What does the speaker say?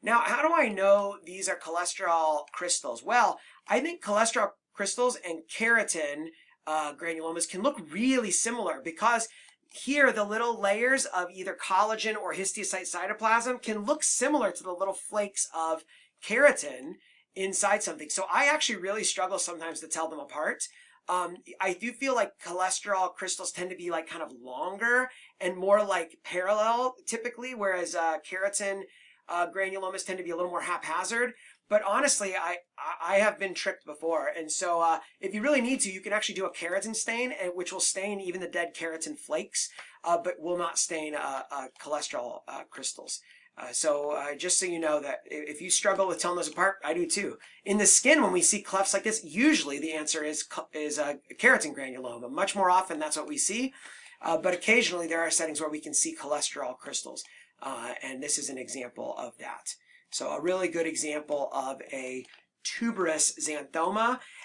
Now, how do I know these are cholesterol crystals? Well, I think cholesterol crystals and keratin granulomas can look really similar because here the little layers of either collagen or histiocyte cytoplasm can look similar to the little flakes of keratin inside something. So I actually really struggle sometimes to tell them apart. I do feel like cholesterol crystals tend to be like kind of longer and more like parallel typically, whereas keratin granulomas tend to be a little more haphazard. But honestly, I have been tricked before, and so if you really need to, you can actually do a keratin stain, which will stain even the dead keratin flakes, but will not stain cholesterol crystals. Just so you know that if you struggle with telling those apart, I do too. In the skin, when we see clefts like this, usually the answer is keratin granuloma. Much more often, that's what we see. But occasionally there are settings where we can see cholesterol crystals, and this is an example of that. So a really good example of a tuberous xanthoma.